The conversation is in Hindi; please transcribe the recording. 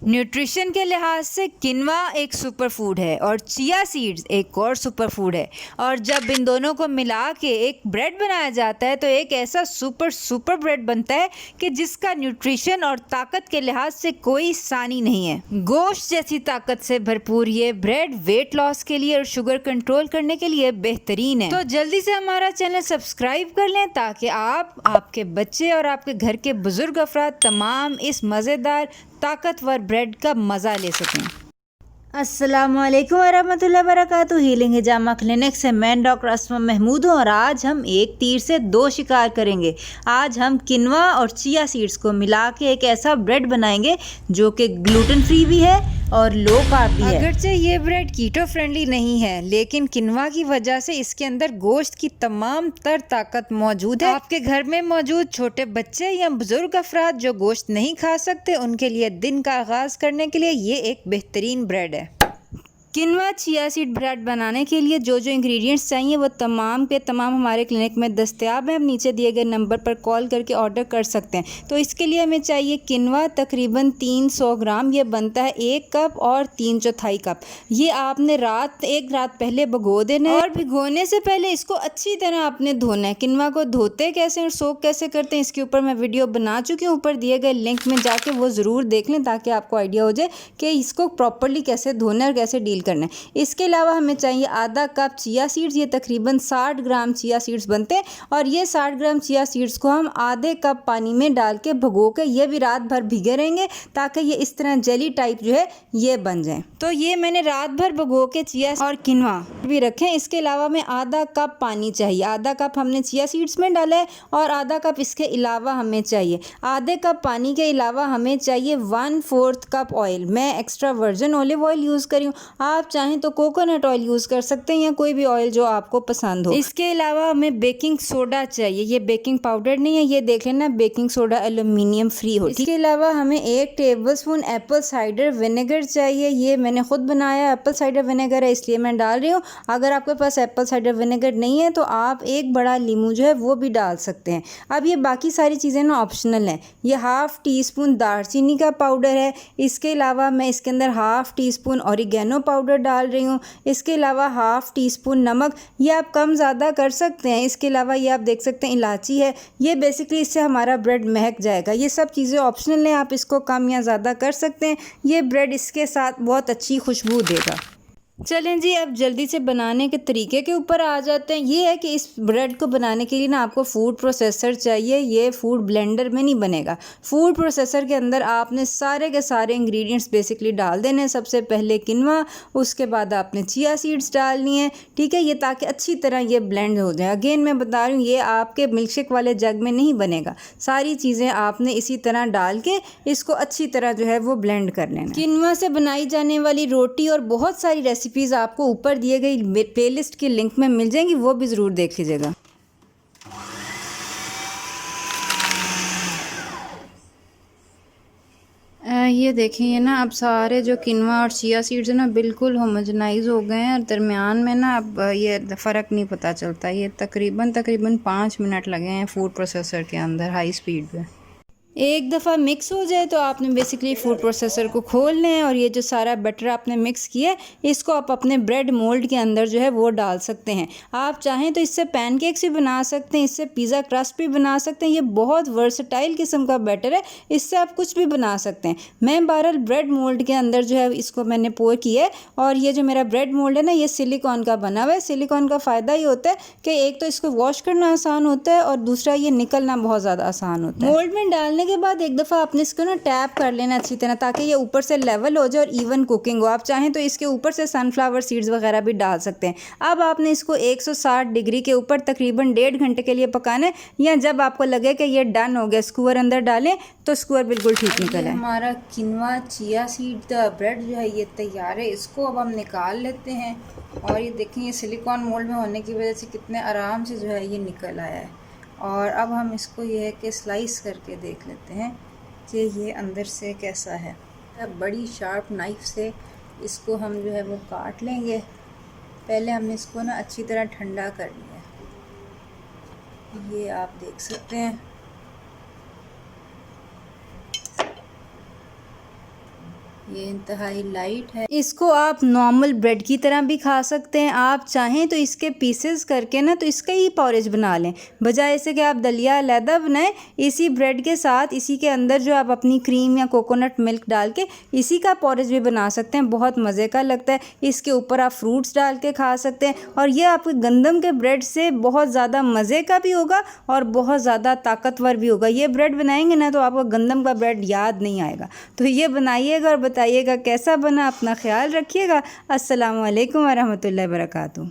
न्यूट्रिशन के लिहाज से किनवा एक सुपर फूड है और चिया सीड्स एक और सुपर फूड है। और जब इन दोनों को मिला के एक ब्रेड बनाया जाता है तो एक ऐसा सुपर ब्रेड बनता है कि जिसका न्यूट्रिशन और ताकत के लिहाज से कोई सानी नहीं है। गोश्त जैसी ताकत से भरपूर ये ब्रेड वेट लॉस के लिए और शुगर कंट्रोल करने के लिए बेहतरीन है। तो जल्दी से हमारा चैनल सब्सक्राइब कर लें ताकि आप, आपके बच्चे और आपके घर के बुजुर्ग अफराद तमाम इस मज़ेदार ताकतवर ब्रेड का मज़ा ले सकें। अस्सलामुअलैकुम वरहमतुल्लाहि वबरकातुहू। हीलिंग हिजामा क्लिनिक से मैं डॉक्टर अस्मा महमूद हूँ और आज हम एक तीर से दो शिकार करेंगे। आज हम किनवा और चिया सीड्स को मिला के एक ऐसा ब्रेड बनाएंगे जो कि ग्लूटेन फ्री भी है और लो कार्ब भी है। अगरचे ये ब्रेड कीटो फ्रेंडली नहीं है, लेकिन किनवा की वजह से इसके अंदर गोश्त की तमाम तर ताकत मौजूद है। आपके घर में मौजूद छोटे बच्चे या बुजुर्ग अफराद जो गोश्त नहीं खा सकते, उनके लिए दिन का आगाज करने के लिए ये एक बेहतरीन ब्रेड है। किनवा चिया सीड ब्रेड बनाने के लिए जो जो इंग्रेडिएंट्स चाहिए वो तमाम के तमाम हमारे क्लिनिक में दस्तयाब हैं। नीचे दिए गए नंबर पर कॉल करके ऑर्डर कर सकते हैं। तो इसके लिए हमें चाहिए किनवा तकरीबन 300 ग्राम, ये बनता है 1 कप और 3/4 कप। ये आपने एक रात पहले भिगो देना है और भिगोने से पहले इसको अच्छी तरह आपने धोना है। किनवा को धोते कैसे और सोक कैसे करते हैं इसके ऊपर मैं वीडियो बना चुकी हूँ, ऊपर दिए गए लिंक में जाके वो ज़रूर देख लें ताकि आपको आइडिया हो जाए कि इसको प्रॉपरली कैसे धोना है और कैसे डील करना है। इसके अलावा हमें चाहिए आधा कप चिया सीड्स, ये तकरीबन 60 ग्राम चिया सीड्स बनते हैं और ये 60 ग्राम चिया सीड्स को हम आधे कप पानी में डाल के भिगो के ये भी रात भर भीगे रहेंगे ताकि ये इस तरह जेली टाइप जो है ये बन जाए। तो ये मैंने रात भर भिगो के चिया और किनवा भी रखे। इसके अलावा हमें आधा कप पानी चाहिए। आधा कप हमने चिया सीड्स में डाला है और आधा कप इसके अलावा हमें चाहिए। आधे कप पानी के अलावा हमें चाहिए 1/4 कप ऑयल। मैं extra virgin olive oil use करी हूँ, आप चाहें तो कोकोनट ऑयल यूज़ कर सकते हैं या कोई भी ऑयल जो आपको पसंद हो। इसके अलावा हमें बेकिंग सोडा चाहिए, ये बेकिंग पाउडर नहीं है, ये देख लेना बेकिंग सोडा एल्युमिनियम फ्री हो। इसके अलावा हमें 1 टेबलस्पून एप्पल साइडर विनेगर चाहिए। ये मैंने खुद बनाया एप्पल साइडर विनेगर है इसलिए मैं डाल रही हूँ। अगर आपके पास एप्पल साइडर विनेगर नहीं है तो आप 1 बड़ा लीमू जो है वो भी डाल सकते हैं। अब ये बाकी सारी चीज़ें ना ऑप्शनल हैं। ये 1/2 टीस्पून दालचीनी का पाउडर है। इसके अलावा मैं इसके अंदर 1/2 टीस्पून ऑरिगेनो पाउडर डाल रही हूँ। इसके अलावा 1/2 टीस्पून नमक, ये आप कम ज़्यादा कर सकते हैं। इसके अलावा ये आप देख सकते हैं इलायची है, ये बेसिकली इससे हमारा ब्रेड महक जाएगा। ये सब चीज़ें ऑप्शनल हैं, आप इसको कम या ज़्यादा कर सकते हैं। ये ब्रेड इसके साथ बहुत अच्छी खुशबू देगा। चलें जी, अब जल्दी से बनाने के तरीके के ऊपर आ जाते हैं। ये है कि इस ब्रेड को बनाने के लिए ना आपको फूड प्रोसेसर चाहिए। ये फूड ब्लेंडर में नहीं बनेगा। फूड प्रोसेसर के अंदर आपने सारे के सारे इंग्रेडिएंट्स बेसिकली डाल देने हैं। सबसे पहले किनवा, उसके बाद आपने चिया सीड्स डालनी है, ठीक है, ये ताकि अच्छी तरह ये ब्लेंड हो जाए। अगेन मैं बता रही हूँ ये आपके मिल्कशेक वाले जग में नहीं बनेगा। सारी चीज़ें आपने इसी तरह डाल के इसको अच्छी तरह जो है वो ब्लेंड कर लेना। किनवा से बनाई जाने वाली रोटी और बहुत सारी रेसिपीज़ आपको ऊपर दिए गई प्लेलिस्ट के लिंक में मिल जाएंगी, वो भी ज़रूर देख लीजिएगा। ये देखें, ये ना अब सारे जो किनवा और चिया सीड्स है ना बिल्कुल होमोजेनाइज हो गए हैं और दरमियान में ना अब ये फ़र्क नहीं पता चलता। ये तकरीबन 5 मिनट लगे हैं फूड प्रोसेसर के अंदर हाई स्पीड पे। एक दफ़ा मिक्स हो जाए तो आपने बेसिकली फूड प्रोसेसर को खोल लें और ये जो सारा बैटर आपने मिक्स किया है इसको आप अपने ब्रेड मोल्ड के अंदर जो है वो डाल सकते हैं। आप चाहें तो इससे पैनकेक्स भी बना सकते हैं, इससे पिज़्ज़ा क्रस्ट भी बना सकते हैं। ये बहुत वर्सटाइल किस्म का बैटर है, इससे आप कुछ भी बना सकते हैं। मैं बहरहाल ब्रेड मोल्ड के अंदर जो है इसको मैंने पोर किया है और ये जो मेरा ब्रेड मोल्ड है ना ये सिलिकॉन का बना हुआ है। सिलिकॉन का फ़ायदा ये होता है कि एक तो इसको वॉश करना आसान होता है और दूसरा ये निकलना बहुत ज़्यादा आसान होता है। मोल्ड में डालने के बाद एक दफ़ा आपने इसको ना टैप कर लेना अच्छी तरह ताकि ये ऊपर से लेवल हो जाए और इवन कुकिंग हो। आप चाहें तो इसके ऊपर से सनफ्लावर सीड्स वगैरह भी डाल सकते हैं। अब आपने इसको 160 डिग्री के ऊपर तकरीबन 1.5 घंटे के लिए पकाना है, या जब आपको लगे कि ये डन हो गया स्क्वायर अंदर डालें तो स्क्वायर बिल्कुल ठीक निकल है। हमारा किनवा चिया सीड ब्रेड जो है ये तैयार है। इसको अब हम निकाल लेते हैं और ये देखें ये सिलिकॉन मोल्ड में होने की वजह से कितने आराम से जो है ये निकल आया है। और अब हम इसको ये है कि स्लाइस करके देख लेते हैं कि ये अंदर से कैसा है। अब बड़ी शार्प नाइफ़ से इसको हम जो है वो काट लेंगे। पहले हमने इसको ना अच्छी तरह ठंडा कर लिया है, ये आप देख सकते हैं। ये इंतहाई लाइट है। इसको आप नॉर्मल ब्रेड की तरह भी खा सकते हैं। आप चाहें तो इसके पीसेस करके ना तो इसका ही पॉरेज बना लें, बजाय इससे कि आप दलिया अलहदा बनाएं। इसी ब्रेड के साथ इसी के अंदर जो आप अपनी क्रीम या कोकोनट मिल्क डाल के इसी का पॉरेज भी बना सकते हैं। बहुत मज़े का लगता है। इसके ऊपर आप फ्रूट्स डाल के खा सकते हैं और ये आपके गंदम के ब्रेड से बहुत ज़्यादा मज़े का भी होगा और बहुत ज़्यादा ताकतवर भी होगा। ये ब्रेड बनाएंगे ना तो आपको गंदम का ब्रेड याद नहीं आएगा। तो ये बनाइएगा और बताइएगा कैसा बना। अपना ख्याल रखिएगा। अस्सलामु अलैकुम वरहमतुल्लाहि वबरकातुहू।